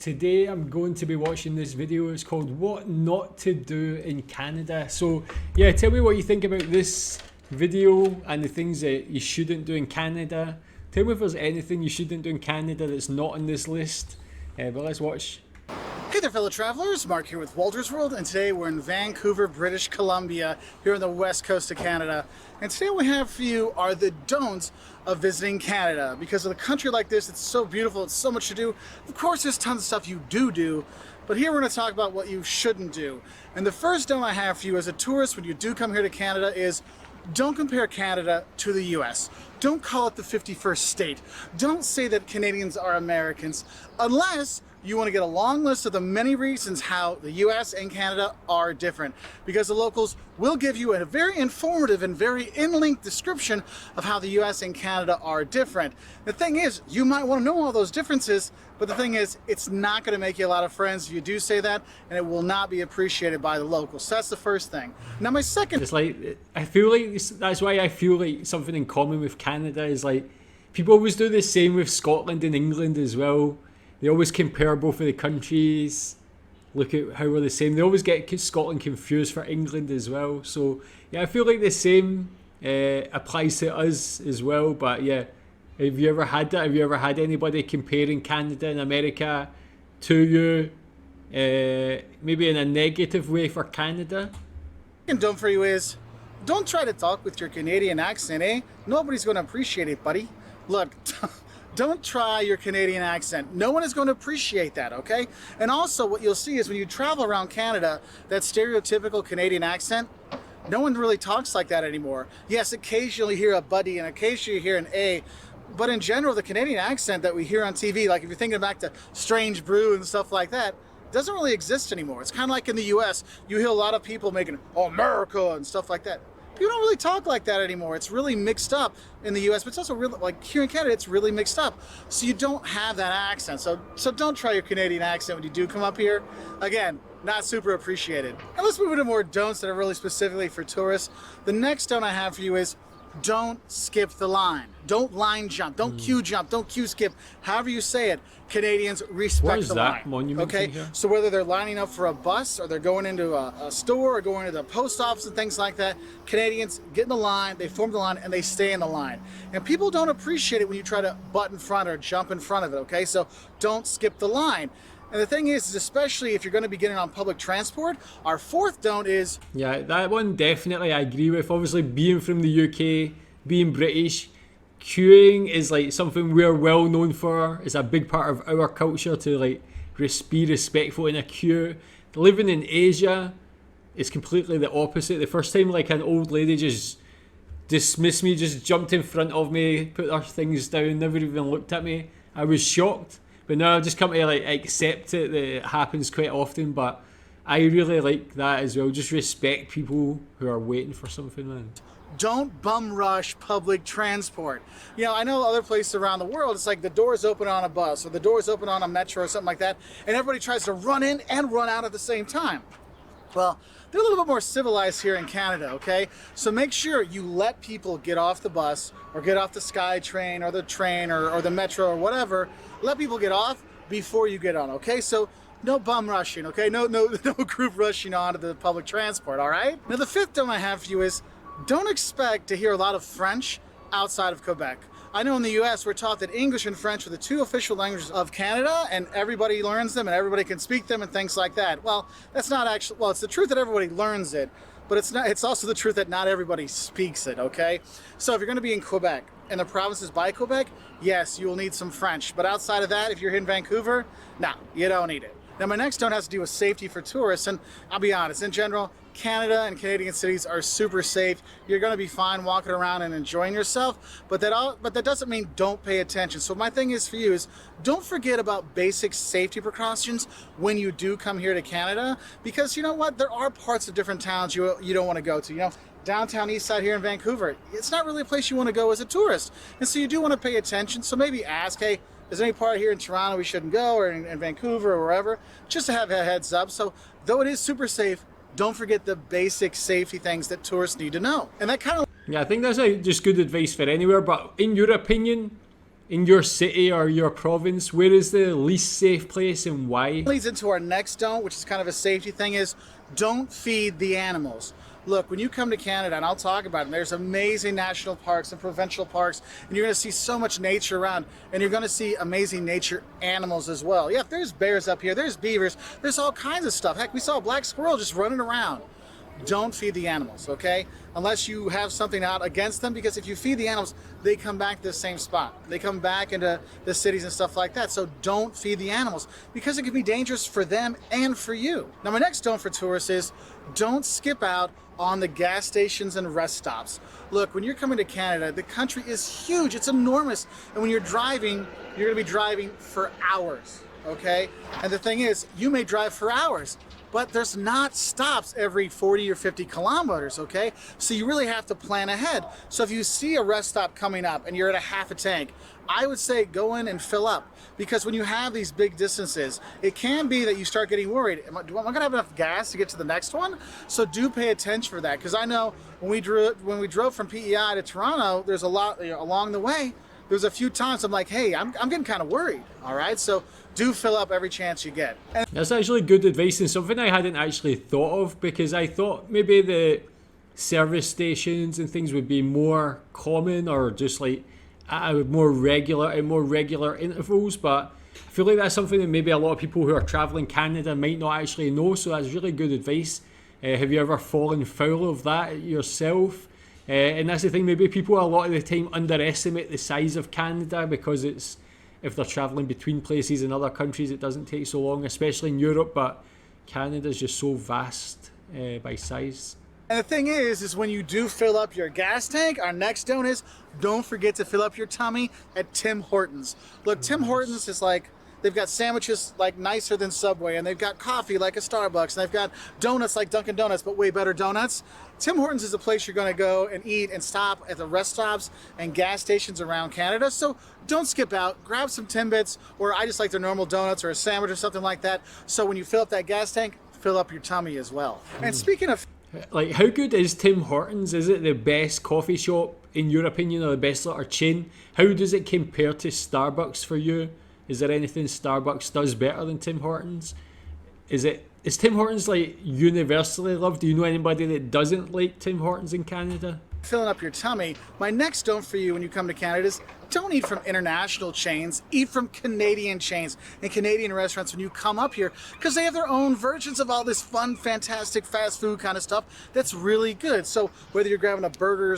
Today I'm going to be watching this video. It's called What Not to Do in Canada. So yeah, tell me what you think about this video and the things that you shouldn't do in Canada. Tell me if there's anything you shouldn't do in Canada that's not on this list. But let's watch. Hey there, fellow travelers. Mark here with Walter's World, and today we're in Vancouver, British Columbia, here on the west coast of Canada. And today what we have for you are the don'ts of visiting Canada. Because of a country like this, it's so beautiful, it's so much to do. Of course, there's tons of stuff you do, but here we're going to talk about what you shouldn't do. And the first don't I have for you as a tourist when you do come here to Canada is don't compare Canada to the US. Don't call it the 51st state. Don't say that Canadians are Americans unless you want to get a long list of the many reasons how the US and Canada are different, because the locals will give you a very informative and very in-length description of how the US and Canada are different. The thing is, you might want to know all those differences, but the thing is, it's not going to make you a lot of friends if you do say that, and it will not be appreciated by the locals. So that's the first thing. Now my second... It's like, I feel like that's why I feel like something in common with Canada is like, people always do the same with Scotland and England as well. They always compare both of the countries, look at how we're the same. They always get Scotland confused for England as well. So yeah, I feel like the same applies to us as well. But yeah, have you ever had that? Have you ever had anybody comparing Canada and America to you, maybe in a negative way for Canada? And don't for you is, don't try to talk with your Canadian accent, eh? Nobody's going to appreciate it, buddy. Look, don't try your Canadian accent. No one is going to appreciate that, okay? And also what you'll see is when you travel around Canada, that stereotypical Canadian accent, no one really talks like that anymore. Yes, occasionally you hear a buddy and occasionally you hear an A, but in general, the Canadian accent that we hear on TV, like if you're thinking back to Strange Brew and stuff like that, doesn't really exist anymore. It's kind of like in the US, you hear a lot of people making, oh, America and stuff like that. People don't really talk like that anymore. It's really mixed up in the US, but it's also really, like here in Canada, it's really mixed up. So you don't have that accent. So don't try your Canadian accent when you do come up here. Again, not super appreciated. And let's move into more don'ts that are really specifically for tourists. The next don't I have for you is don't skip the line. Don't line jump. Don't queue jump. Don't queue skip. However you say it, Canadians respect the line. Monument okay? So whether they're lining up for a bus or they're going into a store or going to the post office and things like that, Canadians get in the line, they form the line, and they stay in the line. And people don't appreciate it when you try to butt in front or jump in front of it, okay? So don't skip the line. And the thing is especially if you're going to be getting on public transport, our fourth don't is... Yeah, that one definitely I agree with. Obviously, being from the UK, being British, queuing is like something we're well known for. It's a big part of our culture to like be respectful in a queue. Living in Asia is completely the opposite. The first time like an old lady just dismissed me, just jumped in front of me, put her things down, never even looked at me, I was shocked. But now I've just come to like accept it that it happens quite often. But I really like that as well. Just respect people who are waiting for something, man. Don't bum rush public transport. You know, I know other places around the world, it's like the doors open on a bus or the doors open on a metro or something like that, and everybody tries to run in and run out at the same time. Well, they're a little bit more civilized here in Canada, okay? So make sure you let people get off the bus or get off the SkyTrain or the train or the metro or whatever. Let people get off before you get on, okay? So no bum rushing, okay? No group rushing onto the public transport, all right? Now the fifth don't I have for you is don't expect to hear a lot of French outside of Quebec. I know in the US we're taught that English and French are the two official languages of Canada and everybody learns them and everybody can speak them and things like that. Well, that's not actually, well, it's the truth that everybody learns it, but it's also the truth that not everybody speaks it, okay? So if you're gonna be in Quebec and the provinces by Quebec, yes, you will need some French. But outside of that, if you're in Vancouver, no, you don't need it. Now my next don't has to do with safety for tourists, and I'll be honest, in general, Canada and Canadian cities are super safe. You're going to be fine walking around and enjoying yourself, but that doesn't mean don't pay attention. So my thing is for you is don't forget about basic safety precautions when you do come here to Canada, because you know what, there are parts of different towns you don't want to go to. You know, downtown east side here in Vancouver, it's not really a place you want to go as a tourist, and so you do want to pay attention. So maybe ask, hey, is there any part here in Toronto we shouldn't go, or in Vancouver or wherever, just to have a heads up. So though it is super safe, don't forget the basic safety things that tourists need to know. And that kind of... Yeah, I think that's just good advice for anywhere. But in your opinion, in your city or your province, where is the least safe place and why? Leads into our next don't, which is kind of a safety thing, is don't feed the animals. Look, when you come to Canada, and I'll talk about it, there's amazing national parks and provincial parks, and you're going to see so much nature around, and you're going to see amazing nature animals as well. Yeah, there's bears up here, there's beavers, there's all kinds of stuff. Heck, we saw a black squirrel just running around. Don't feed the animals, okay? Unless you have something out against them, because if you feed the animals, they come back to the same spot. They come back into the cities and stuff like that. So don't feed the animals, because it can be dangerous for them and for you. Now, my next don't for tourists is don't skip out on the gas stations and rest stops. Look, when you're coming to Canada, the country is huge, it's enormous. And when you're driving, you're gonna be driving for hours, okay? And the thing is, you may drive for hours, but there's not stops every 40 or 50 kilometers, okay? So you really have to plan ahead. So if you see a rest stop coming up and you're at a half a tank, I would say go in and fill up, because when you have these big distances, it can be that you start getting worried. Am I gonna have enough gas to get to the next one? So do pay attention for that, because I know when we drove from PEI to Toronto, there's a lot, along the way, there's a few times I'm like, hey, I'm getting kind of worried, all right? So do fill up every chance you get. That's actually good advice, and something I hadn't actually thought of, because I thought maybe the service stations and things would be more common, or just like at more regular intervals, but I feel like that's something that maybe a lot of people who are traveling Canada might not actually know. So that's really good advice. Have you ever fallen foul of that yourself? And that's the thing, maybe people a lot of the time underestimate the size of Canada, because it's, if they're travelling between places in other countries, it doesn't take so long, especially in Europe, but Canada's just so vast by size. And the thing is when you do fill up your gas tank, our next don't is don't forget to fill up your tummy at Tim Hortons. Look, Tim Hortons is like, they've got sandwiches like nicer than Subway, and they've got coffee like a Starbucks, and they've got donuts like Dunkin' Donuts, but way better donuts. Tim Hortons is a place you're gonna go and eat and stop at the rest stops and gas stations around Canada. So don't skip out, grab some Timbits, or I just like their normal donuts or a sandwich or something like that. So when you fill up that gas tank, fill up your tummy as well. And speaking of, like, how good is Tim Hortons? Is it the best coffee shop in your opinion, or the best sort of chain? How does it compare to Starbucks for you? Is there anything Starbucks does better than Tim Hortons? Is Tim Hortons like universally loved? Do you know anybody that doesn't like Tim Hortons in Canada? filling up your tummy, my next don't for you when you come to Canada is don't eat from international chains, eat from Canadian chains and Canadian restaurants when you come up here, because they have their own versions of all this fun, fantastic fast food kind of stuff that's really good. So whether you're grabbing a burger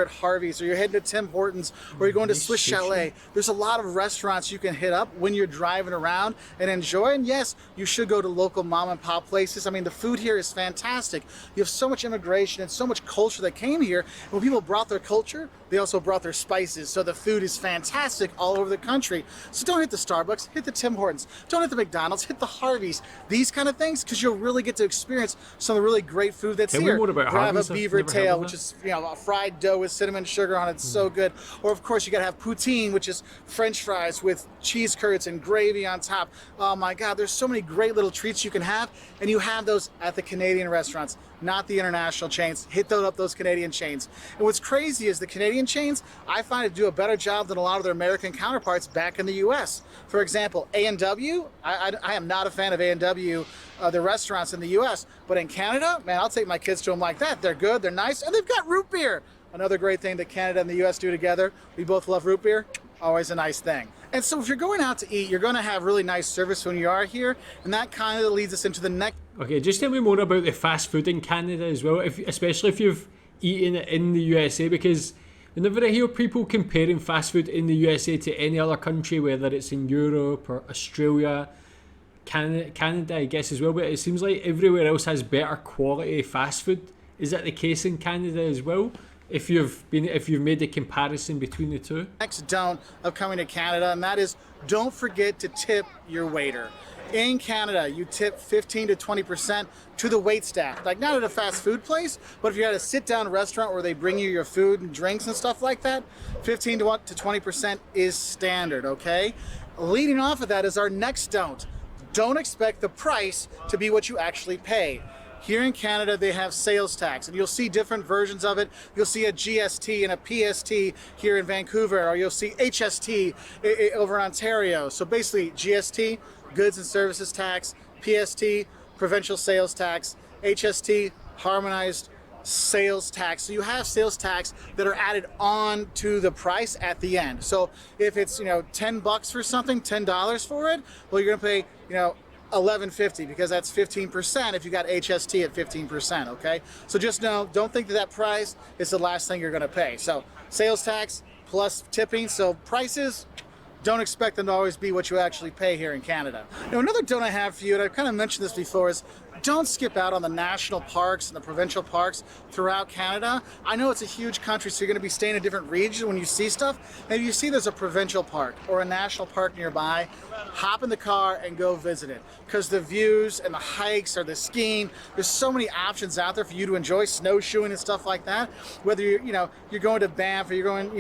at Harvey's, or you're heading to Tim Hortons, or you're going to Swiss Chalet, there's a lot of restaurants you can hit up when you're driving around and enjoy. And yes, you should go to local mom and pop places. I mean, the food here is fantastic. You have so much immigration and so much culture that came here. And when people brought their culture, they also brought their spices. So the food is fantastic all over the country. So don't hit the Starbucks, hit the Tim Hortons. Don't hit the McDonald's, hit the Harvey's. These kind of things, because you'll really get to experience some of the really great food that's Tell here. me more about Grab Harvey's. a beaver tail, which is a fried dough with cinnamon sugar on it. It's so good. Or of course you gotta have poutine, which is French fries with cheese curds and gravy on top. Oh my God, there's so many great little treats you can have, and you have those at the Canadian restaurants, not the international chains. Hit those Canadian chains. And what's crazy is the Canadian chains, I find to do a better job than a lot of their American counterparts back in the US. For example, A&W, I am not a fan of A&W, the restaurants in the US, but in Canada, man, I'll take my kids to them like that. They're good, they're nice, and they've got root beer. Another great thing that Canada and the US do together. We both love root beer, always a nice thing. And so if you're going out to eat, you're gonna have really nice service when you are here, and that kind of leads us into the next. Okay, just tell me more about the fast food in Canada as well, especially if you've eaten it in the USA, because whenever I hear people comparing fast food in the USA to any other country, whether it's in Europe or Australia, Canada I guess as well, but it seems like everywhere else has better quality fast food. Is that the case in Canada as well? If you've made the comparison between the two? Next don't of coming to Canada, and that is don't forget to tip your waiter. In Canada, you tip 15 to 20% to the wait staff. Like not at a fast food place, but if you're at a sit-down restaurant where they bring you your food and drinks and stuff like that, 15 to 20% is standard, okay? Leading off of that is our next don't. Don't expect the price to be what you actually pay. Here in Canada, they have sales tax, and you'll see different versions of it. You'll see a GST and a PST here in Vancouver, or you'll see HST over in Ontario. So basically, GST, goods and services tax, PST, provincial sales tax, HST, harmonized sales tax. So you have sales tax that are added on to the price at the end. So if it's, $10 for something, $10 for it, well, you're going to pay, $11.50 because that's 15% if you got HST at 15%, okay? So just don't think that price is the last thing you're going to pay. So sales tax plus tipping. So prices, don't expect them to always be what you actually pay here in Canada. Now, another don't I have for you, and I've kind of mentioned this before, is don't skip out on the national parks and the provincial parks throughout Canada. I know it's a huge country, so you're going to be staying in a different region when you see stuff. And if you see there's a provincial park or a national park nearby, hop in the car and go visit it. Because the views and the hikes or the skiing, there's so many options out there for you to enjoy, snowshoeing and stuff like that. Whether you're going to Banff or you're going,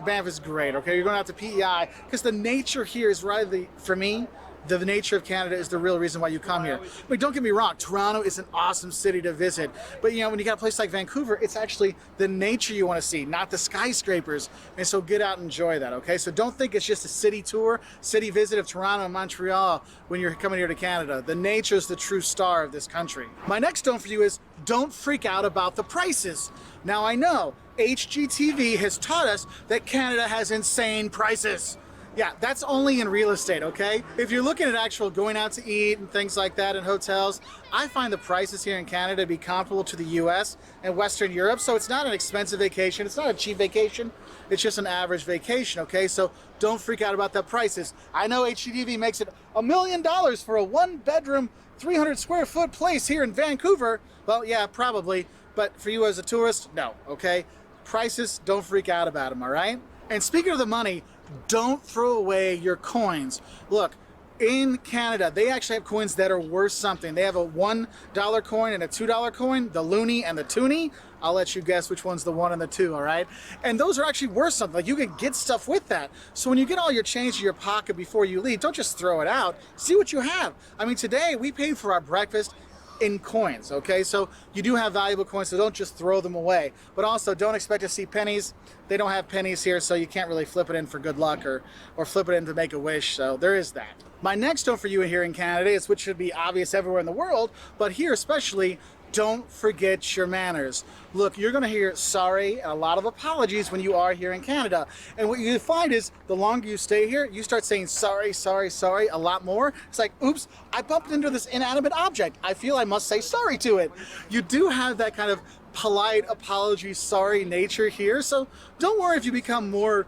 Banff is great, okay? You're going out to PEI, because the nature here is really, for me, the nature of Canada is the real reason why you come here. I mean, don't get me wrong, Toronto is an awesome city to visit. But when you got a place like Vancouver, it's actually the nature you want to see, not the skyscrapers. And so get out and enjoy that, okay? So don't think it's just a city tour, city visit of Toronto and Montreal when you're coming here to Canada. The nature is the true star of this country. My next don't for you is don't freak out about the prices. Now I know HGTV has taught us that Canada has insane prices. Yeah, that's only in real estate, okay? If you're looking at actual going out to eat and things like that in hotels, I find the prices here in Canada to be comparable to the US and Western Europe. So it's not an expensive vacation. It's not a cheap vacation. It's just an average vacation, okay? So don't freak out about the prices. I know HGTV makes it $1 million for a 1-bedroom, 300 square foot place here in Vancouver. Well, yeah, probably. But for you as a tourist, no, okay? Prices, don't freak out about them, all right? And speaking of the money, don't throw away your coins. Look, in Canada, they actually have coins that are worth something. They have a $1 coin and a $2 coin, the loonie and the toonie. I'll let you guess which one's the 1 and the 2, all right? And those are actually worth something. Like, you can get stuff with that. So when you get all your change in your pocket before you leave, don't just throw it out. See what you have. I mean, today we paid for our breakfast in coins, okay? So you do have valuable coins, so don't just throw them away. But also, don't expect to see pennies. They don't have pennies here, so you can't really flip it in for good luck or flip it in to make a wish, so there is that. My next don't for you here in Canada is, which should be obvious everywhere in the world, but here especially, don't forget your manners. Look, you're going to hear sorry and a lot of apologies when you are here in Canada. And what you find is the longer you stay here, you start saying sorry, sorry, sorry a lot more. It's like, oops, I bumped into this inanimate object. I feel I must say sorry to it. You do have that kind of polite apology, sorry nature here. So don't worry if you become more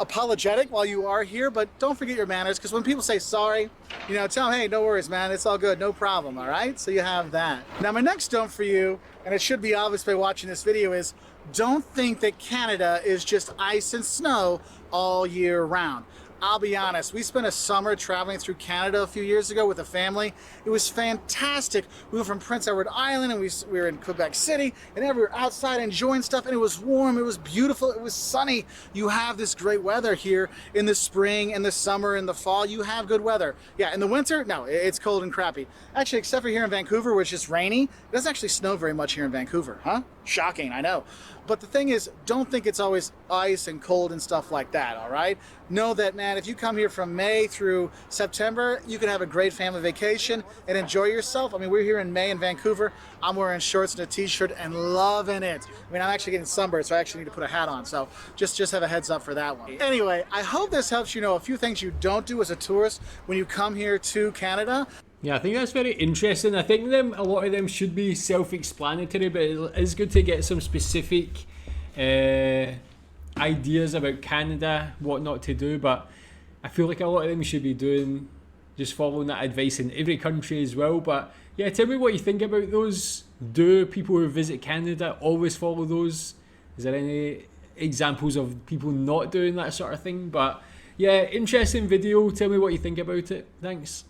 apologetic while you are here, but don't forget your manners, because when people say sorry, tell them, hey, no worries, man, it's all good, no problem, all right? So you have that. Now, my next don't for you, and it should be obvious by watching this video, is don't think that Canada is just ice and snow all year round. I'll be honest, we spent a summer traveling through Canada a few years ago with a family. It was fantastic. We went from Prince Edward Island and we were in Quebec City, and we were outside enjoying stuff, and it was warm, it was beautiful, it was sunny. You have this great weather here in the spring and the summer and the fall. You have good weather. Yeah, in the winter, no, it's cold and crappy. Actually, except for here in Vancouver, where it's just rainy, it doesn't actually snow very much here in Vancouver, huh? Shocking, I know. But the thing is, don't think it's always ice and cold and stuff like that, all right? Know that, man, if you come here from May through September, you can have a great family vacation and enjoy yourself. I mean, we're here in May in Vancouver. I'm wearing shorts and a t-shirt and loving it. I mean, I'm actually getting sunburned, so I actually need to put a hat on. So just have a heads up for that one. Anyway, I hope this helps you know a few things you don't do as a tourist when you come here to Canada. Yeah, I think that's very interesting. I think a lot of them should be self-explanatory, but it is good to get some specific ideas about Canada, what not to do. But I feel like a lot of them should be just following that advice in every country as well. But yeah, tell me what you think about those. Do people who visit Canada always follow those? Is there any examples of people not doing that sort of thing? But yeah, interesting video. Tell me what you think about it. Thanks.